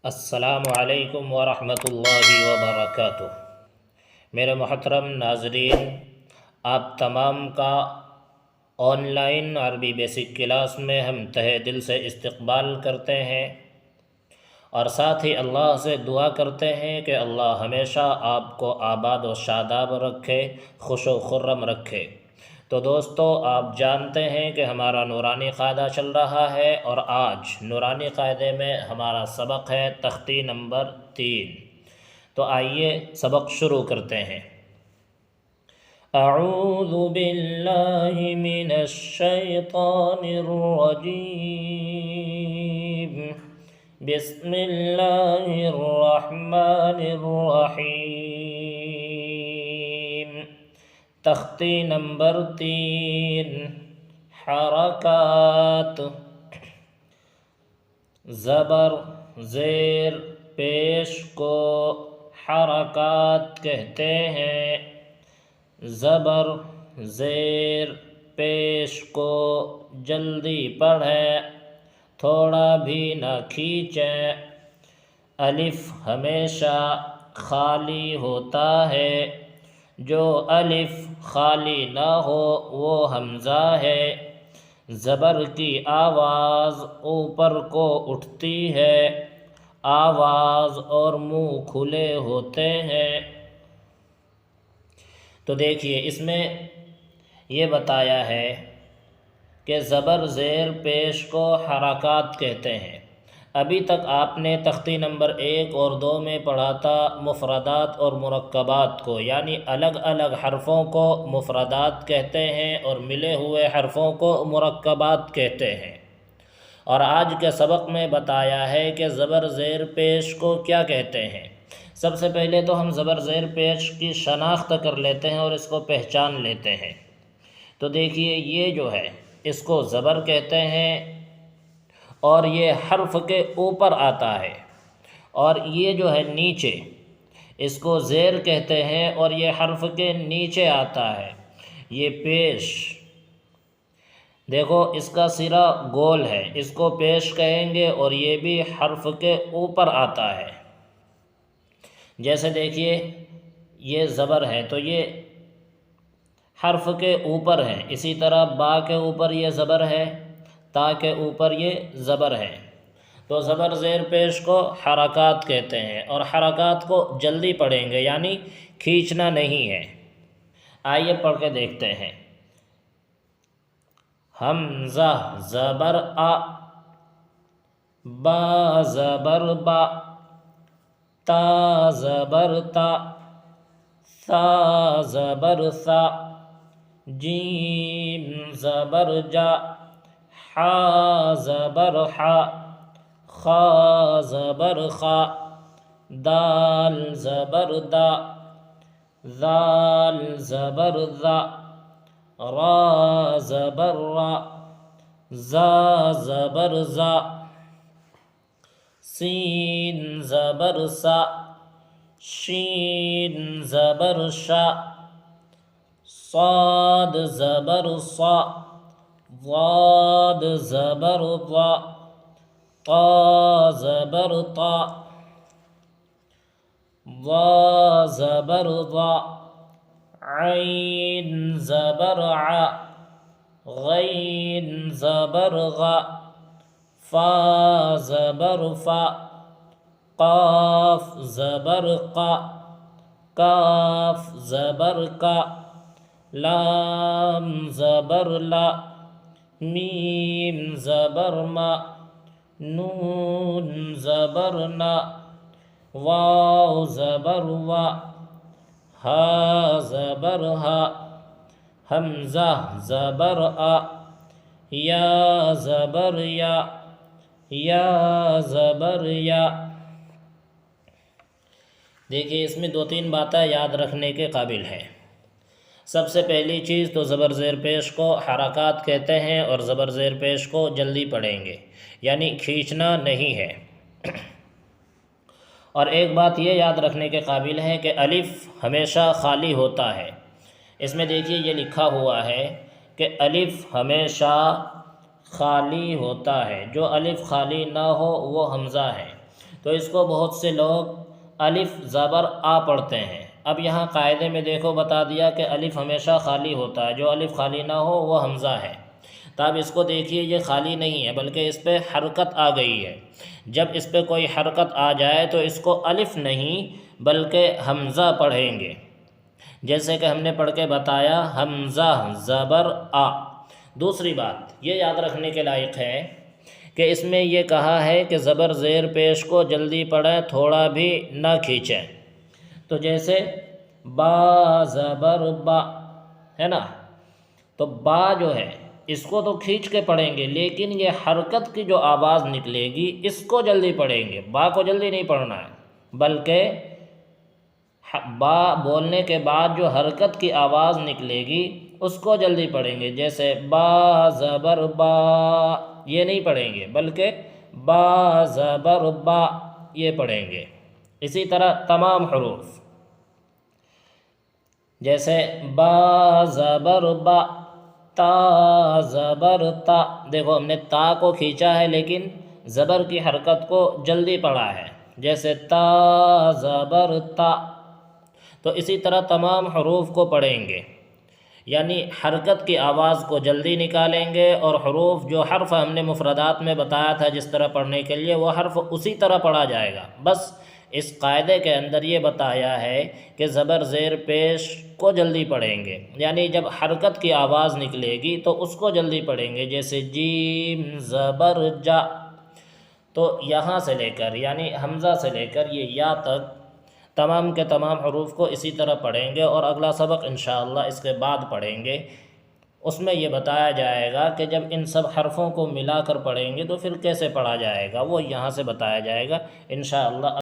السلام علیکم ورحمۃ اللہ وبرکاتہ۔ میرے محترم ناظرین، آپ تمام کا آن لائن عربی بیسک کلاس میں ہم تہہ دل سے استقبال کرتے ہیں، اور ساتھ ہی اللہ سے دعا کرتے ہیں کہ اللہ ہمیشہ آپ کو آباد و شاداب رکھے، خوش و خرم رکھے۔ تو دوستو، آپ جانتے ہیں کہ ہمارا نورانی قاعدہ چل رہا ہے، اور آج نورانی قاعدے میں ہمارا سبق ہے تختی نمبر 3۔ تو آئیے سبق شروع کرتے ہیں۔ اعوذ باللہ من الشیطان الرجیم، بسم اللہ الرحمن الرحیم۔ تختی نمبر 3، حرکات۔ زبر زیر پیش کو حرکات کہتے ہیں۔ زبر زیر پیش کو جلدی پڑھیں، تھوڑا بھی نہ کھینچیں۔ الف ہمیشہ خالی ہوتا ہے، جو الف خالی نہ ہو وہ حمزہ ہے۔ زبر کی آواز اوپر کو اٹھتی ہے، آواز اور منہ کھلے ہوتے ہیں۔ تو دیکھیے، اس میں یہ بتایا ہے کہ زبر زیر پیش کو حرکات کہتے ہیں۔ ابھی تک آپ نے تختی نمبر 1 اور 2 میں پڑھا تھا مفردات اور مرکبات کو، یعنی الگ الگ حرفوں کو مفردات کہتے ہیں اور ملے ہوئے حرفوں کو مرکبات کہتے ہیں۔ اور آج کے سبق میں بتایا ہے کہ زبر زیر پیش کو کیا کہتے ہیں۔ سب سے پہلے تو ہم زبر زیر پیش کی شناخت کر لیتے ہیں اور اس کو پہچان لیتے ہیں۔ تو دیکھیے، یہ جو ہے اس کو زبر کہتے ہیں، اور یہ حرف کے اوپر آتا ہے، اور یہ جو ہے نیچے، اس کو زیر کہتے ہیں اور یہ حرف کے نیچے آتا ہے۔ یہ پیش، دیکھو اس کا سرا گول ہے، اس کو پیش کہیں گے، اور یہ بھی حرف کے اوپر آتا ہے۔ جیسے دیکھیے، یہ زبر ہے تو یہ حرف کے اوپر ہے، اسی طرح با کے اوپر یہ زبر ہے، تا کے اوپر یہ زبر ہے۔ تو زبر زیر پیش کو حرکات کہتے ہیں، اور حرکات کو جلدی پڑھیں گے، یعنی کھینچنا نہیں ہے۔ آئیے پڑھ کے دیکھتے ہیں۔ حمزہ زبر آ، با زبر با، تا زبر تا، ثا زبر ثا، جیم زبر جا، حا زبر حا، خا زبر خا، دال زبر دا، ذال زبر ذا، را زبر را، زا زبر زا، سین زبر سا، شین زبر شا، صاد زبر صا، ضاد زبر ضا، طا زبر طا، ضا زبر ضا، عین زبر ع، غین زبر غا، فا زبر فا، قاف زبر قا، کاف زبر کا، لام زبر لا، میم زبر ما، نون زبر نا، واو زبر وا، ہا زبر ہا، حمزہ زبر آ، یا زبر یا، یا زبر یا۔ دیکھیے، اس میں 2-3 باتیں یاد رکھنے کے قابل ہیں۔ سب سے پہلی چیز تو زبر زیر پیش کو حرکات کہتے ہیں، اور زبر زیر پیش کو جلدی پڑھیں گے، یعنی کھینچنا نہیں ہے۔ اور ایک بات یہ یاد رکھنے کے قابل ہے کہ الف ہمیشہ خالی ہوتا ہے۔ اس میں دیکھیے یہ لکھا ہوا ہے کہ الف ہمیشہ خالی ہوتا ہے، جو الف خالی نہ ہو وہ حمزہ ہے۔ تو اس کو بہت سے لوگ الف زبر آ پڑھتے ہیں۔ اب یہاں قاعدے میں دیکھو بتا دیا کہ الف ہمیشہ خالی ہوتا ہے، جو الف خالی نہ ہو وہ حمزہ ہے۔ تو اب اس کو دیکھیے یہ خالی نہیں ہے بلکہ اس پہ حرکت آ گئی ہے۔ جب اس پہ کوئی حرکت آ جائے تو اس کو الف نہیں بلکہ حمزہ پڑھیں گے، جیسے کہ ہم نے پڑھ کے بتایا حمزہ زبر آ۔ دوسری بات یہ یاد رکھنے کے لائق ہے کہ اس میں یہ کہا ہے کہ زبر زیر پیش کو جلدی پڑھیں، تھوڑا بھی نہ کھینچیں۔ تو جیسے با زبر با ہے نا، تو با جو ہے اس کو تو کھینچ کے پڑھیں گے، لیکن یہ حرکت کی جو آواز نکلے گی اس کو جلدی پڑھیں گے۔ با کو جلدی نہیں پڑھنا ہے بلکہ با بولنے کے بعد جو حرکت کی آواز نکلے گی اس کو جلدی پڑھیں گے، جیسے با زبر با یہ نہیں پڑھیں گے بلکہ با زبر با یہ پڑھیں گے۔ اسی طرح تمام حروف، جیسے با زبر با تا زبر تا، دیکھو ہم نے تا کو کھینچا ہے لیکن زبر کی حرکت کو جلدی پڑھا ہے، جیسے تا زبر تا۔ تو اسی طرح تمام حروف کو پڑھیں گے، یعنی حرکت کی آواز کو جلدی نکالیں گے، اور حروف جو حرف ہم نے مفردات میں بتایا تھا جس طرح پڑھنے کے لیے وہ حرف اسی طرح پڑھا جائے گا۔ بس اس قاعدے کے اندر یہ بتایا ہے کہ زبر زیر پیش کو جلدی پڑھیں گے، یعنی جب حرکت کی آواز نکلے گی تو اس کو جلدی پڑھیں گے، جیسے جیم زبر جا۔ تو یہاں سے لے کر یعنی حمزہ سے لے کر یہ یا تک تمام کے تمام حروف کو اسی طرح پڑھیں گے، اور اگلا سبق انشاءاللہ اس کے بعد پڑھیں گے۔ اس میں یہ بتایا جائے گا کہ جب ان سب حرفوں کو ملا کر پڑھیں گے تو پھر کیسے پڑھا جائے گا، وہ یہاں سے بتایا جائے گا انشاءاللہ۔